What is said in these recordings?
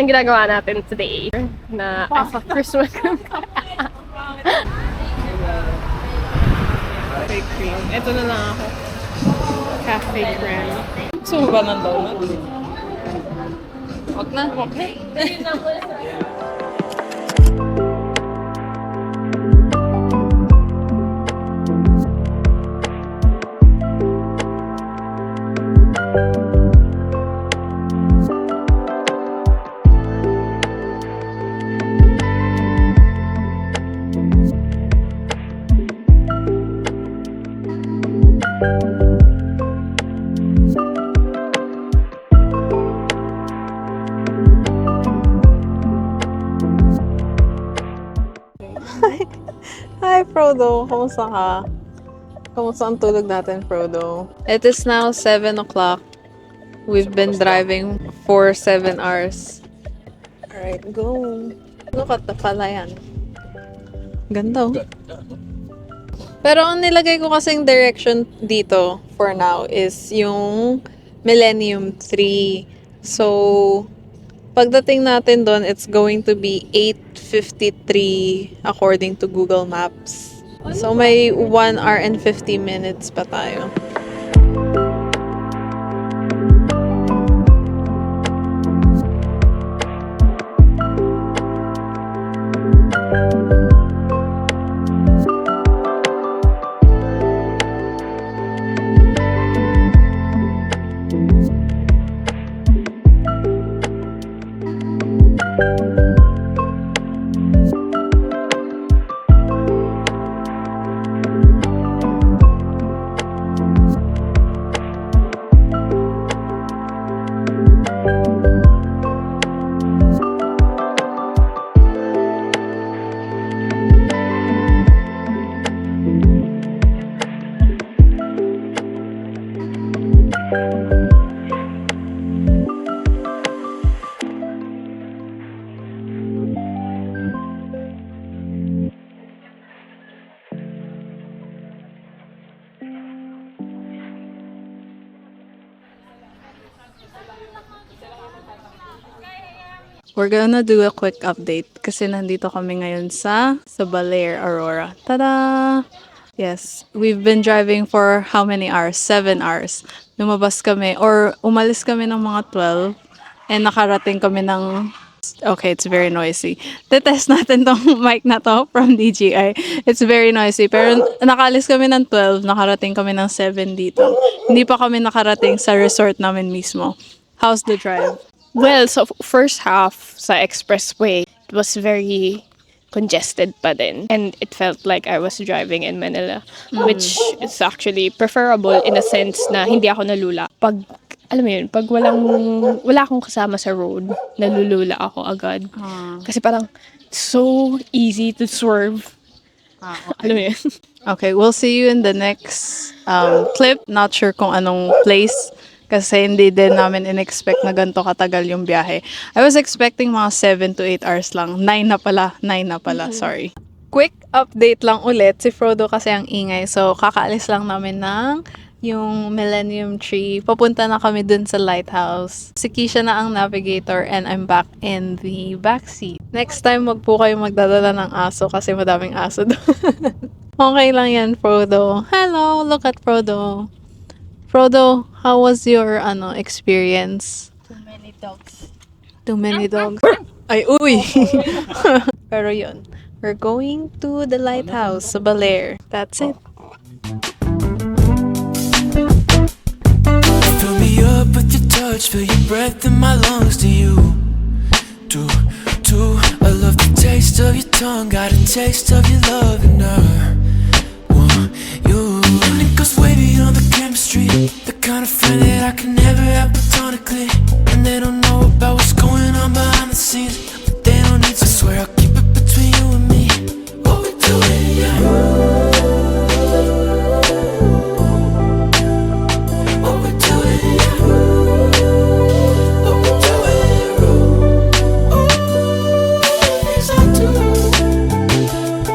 ang ginagawa natin today na as a Christmas cafe cream. Ito na lang ako. Cafe cream. Gusto mo ba ng donut? Wag na. Hi, Frodo. Kamusta ka? Kamusta ang tulog natin, Frodo? It is now 7 o'clock. We've been driving for 7 hours. Alright, go. Look at the palayan. Ganda, oh. Pero ang nilagay ko kasing direction dito for now is yung Millennium Tree. So, pagdating natin doon, it's going to be 8:53 according to Google Maps. So, may 1 hour and 50 minutes pa tayo. We're gonna do a quick update kasi nandito kami ngayon sa BALER Aurora. Tada! Yes, we've been driving for how many hours? 7 hours. Lumabas kami or umalis kami ng mga 12 and nakarating kami ng... Okay, it's very noisy. Tetest natin tong mic na to from DJI. It's very noisy. Pero nakaalis kami ng 12, nakarating kami ng 7 dito. Hindi pa kami nakarating sa resort namin mismo. How's the drive? Well, so first half sa expressway, it was very congested pa din. And it felt like I was driving in Manila, which is actually preferable in a sense na hindi ako nalula. Pag, alam mo yun, pag wala akong kasama sa road, nalulula ako agad. Kasi parang so easy to swerve. Okay. Alam mo yun? Okay, we'll see you in the next clip. Not sure kung anong place. Kasi hindi din namin in-expect na ganito katagal yung biyahe. I was expecting mga 7 to 8 hours lang. 9 na pala, sorry. Quick update lang ulit. Si Frodo kasi ang ingay. So, kakaalis lang namin ng yung Millennium Tree. Papunta na kami dun sa Lighthouse. Si Keisha na ang navigator and I'm back in the backseat. Next time, wag po kayo magdadala ng aso kasi madaming aso doon. Okay lang yan, Frodo. Hello, look at Frodo. Frodo, how was your experience? Too many dogs. Too many dogs. Ay, uy! Pero yun, we're going to the Lighthouse sa BALER. That's it. Fill me up with your touch, feel your breath in my lungs. Do you? Do I love the taste of your tongue, got a taste of your love, and I want you. And it goes way beyond the chemistry, the kind of friend that I can never have platonically. And they don't know about what's going on behind the scenes, but they don't need to. I swear I'll keep it between you and me. What we doing, yeah. What we doing, yeah. What we doing, ooh, it's hard to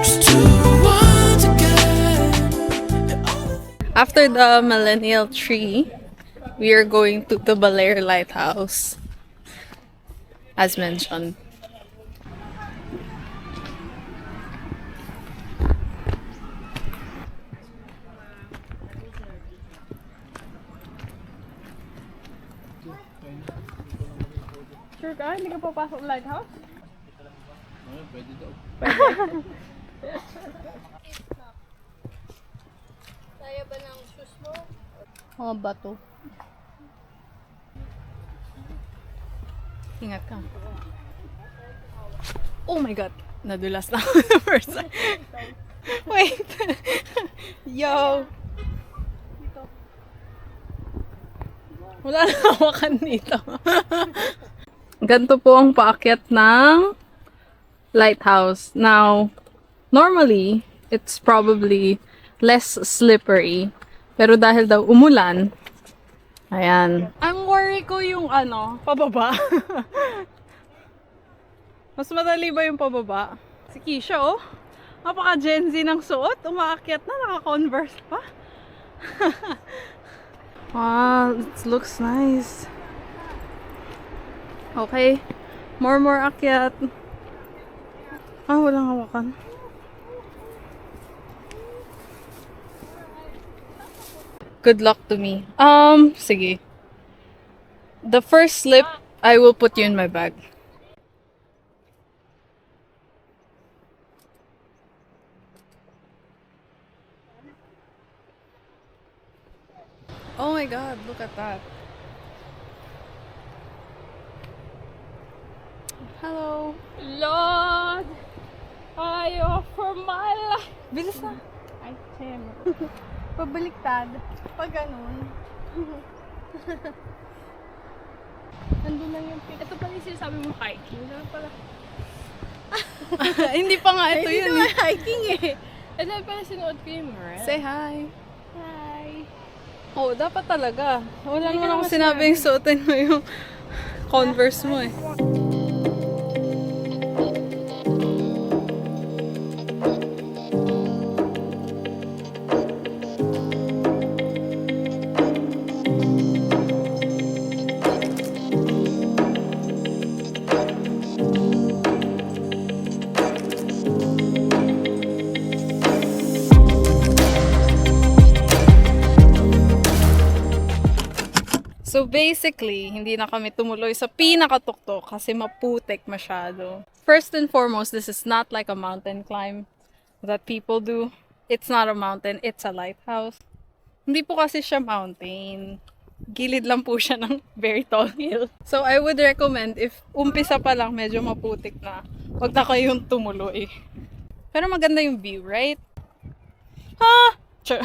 just to rewind again. After the Millennial Tree, we are going to the BALER Lighthouse. as mentioned. Sure ka? Hindi ka papasok ng Lighthouse? Pwede daw. Kaya ba ng shoes mo? Mga bato. Ingat ka. Oh my god! Nadulas na ako the first time. Wait! Yo! Wala na hawakan dito. Ganito po ang paakyat ng Lighthouse. Now, normally, it's probably less slippery. Pero dahil daw umulan, ayan. Ang worry ko yung pababa. Mas madali ba yung pababa? Si Keisha, oh. Napaka Gen Z ng suot. Umaakyat na, naka-Converse pa. Wow, it looks nice. Okay. More akyat. Ah, walang hawakan. Good luck to me. Sige. The first slip, I will put you in my bag. Oh my god, look at that. Hello. Lord, I offer my life. Bilis na. Ay, Tim. Pabaliktad. Pag ganun. Nandun lang yung pin. Ito pala yung sinasabi mo hiking. Ano pala? Hindi pa nga ito yun. Hindi hiking eh. Ito pala sinuot ko yung Morel. Say hi. Hi. Oh, dapat talaga. Wala Hindi naman ko ako naman sinabing suotin mo yung Converse mo eh. So basically, hindi na kami tumuloy sa pinakatuktok kasi maputik masyado. First and foremost, this is not like a mountain climb that people do. It's not a mountain, it's a lighthouse. Hindi po kasi siya mountain. Gilid lang po siya ng very tall hill. So I would recommend if umpisa pa lang medyo maputik na, wag na kayong tumuloy. Pero maganda yung view, right? Ha! Sure.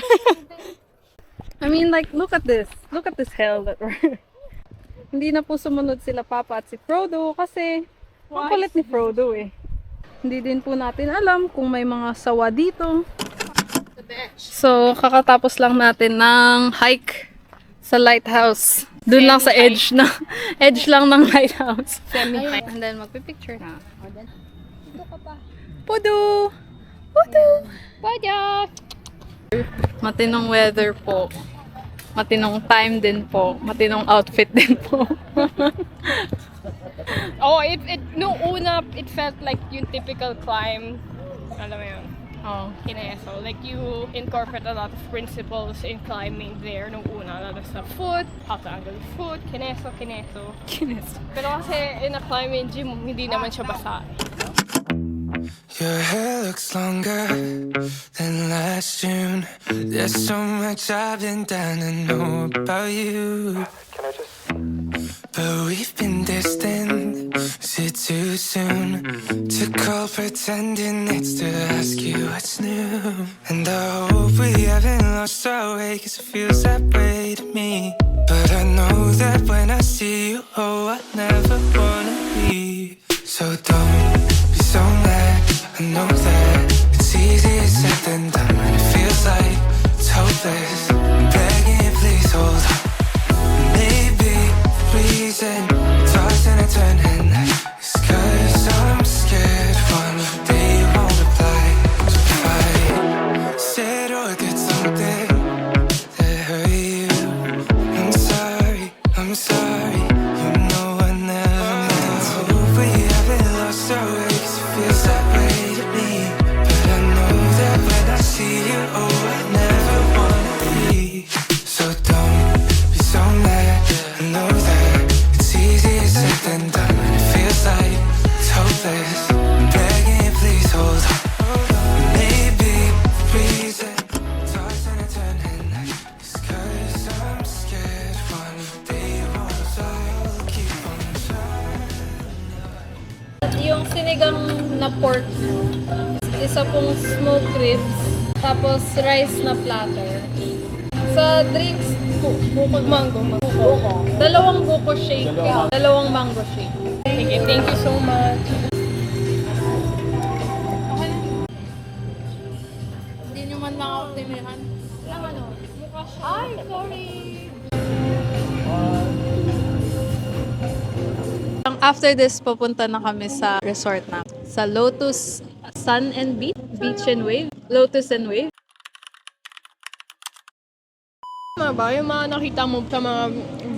I mean, like, look at this. Look at this hell that we're... Hindi na po sumunod sila Papa at si Frodo kasi ang kulit ni Frodo eh. Hindi din po natin alam kung may mga sawa dito. So, kakatapos lang natin ng hike sa lighthouse. Doon lang sa edge lang ng lighthouse. Semi-hike. And then, magpipicture na. Dito ka pa. Pudu! Pudu! Bye, Matinong weather po. Matinong time din po. Matinong outfit din po. Oh, nung una, it felt like yung typical climb. Alam mo yun? Oh. Kineso. Like, you incorporate a lot of principles in climbing there nung una. A lot of stuff. Foot, how to angle your foot, kineso. Pero kasi in a climbing gym, hindi naman siya basa. Your hair looks longer than last June. There's so much I've been dying to know about you. But we've been distant. Is it too soon to call pretending it's to ask you what's new? And I hope we haven't lost our way, 'cause it feels that way to me. But I know that when I see you, oh, I never wanna leave. So don't be so mad. I know that it's easier said than done, and it feels like it's hopeless. I'm begging you, please hold on. Maybe the reason tossing and turning is 'cause I'm scared one day you won't reply. So if I said or did something that hurt you, I'm sorry, you know I never meant to. ang sinigang na pork mo. Isa pong smoked ribs. Tapos rice na platter. Sa drinks, mango. Dalawang buko shake. Dalawang mango shake. Sige, thank you so much. Hindi nyo man lang ako tinihan. Ay, sorry. After this, papunta na kami sa resort na. Sa Lotus Sun and Beach. Beach and Wave. Lotus and Wave. Mga ba, yung mga nakita mo sa mga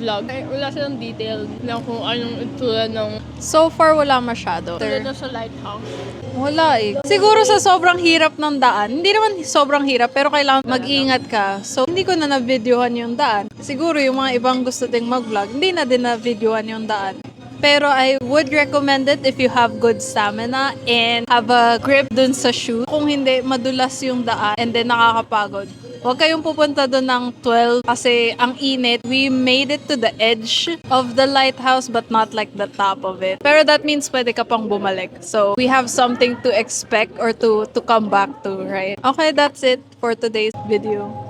vlog, ay, wala silang detail na kung anong itsura ng So far, wala masyado. tulad na sa Lighthouse. Wala eh. Siguro sa sobrang hirap ng daan, hindi naman sobrang hirap, pero kailangan mag-ingat ka. So, hindi ko na na-videohan yung daan. Siguro yung mga ibang gusto ding mag-vlog, hindi na din na-videohan yung daan. Pero I would recommend it if you have good stamina and have a grip dun sa shoe. Kung hindi, madulas yung daan and then nakakapagod. Huwag kayong pupunta doon ng 12 kasi ang init. We made it to the edge of the lighthouse but not like the top of it. Pero that means pwede ka pang bumalik. So, we have something to expect or to come back to, right? Okay, that's it for today's video.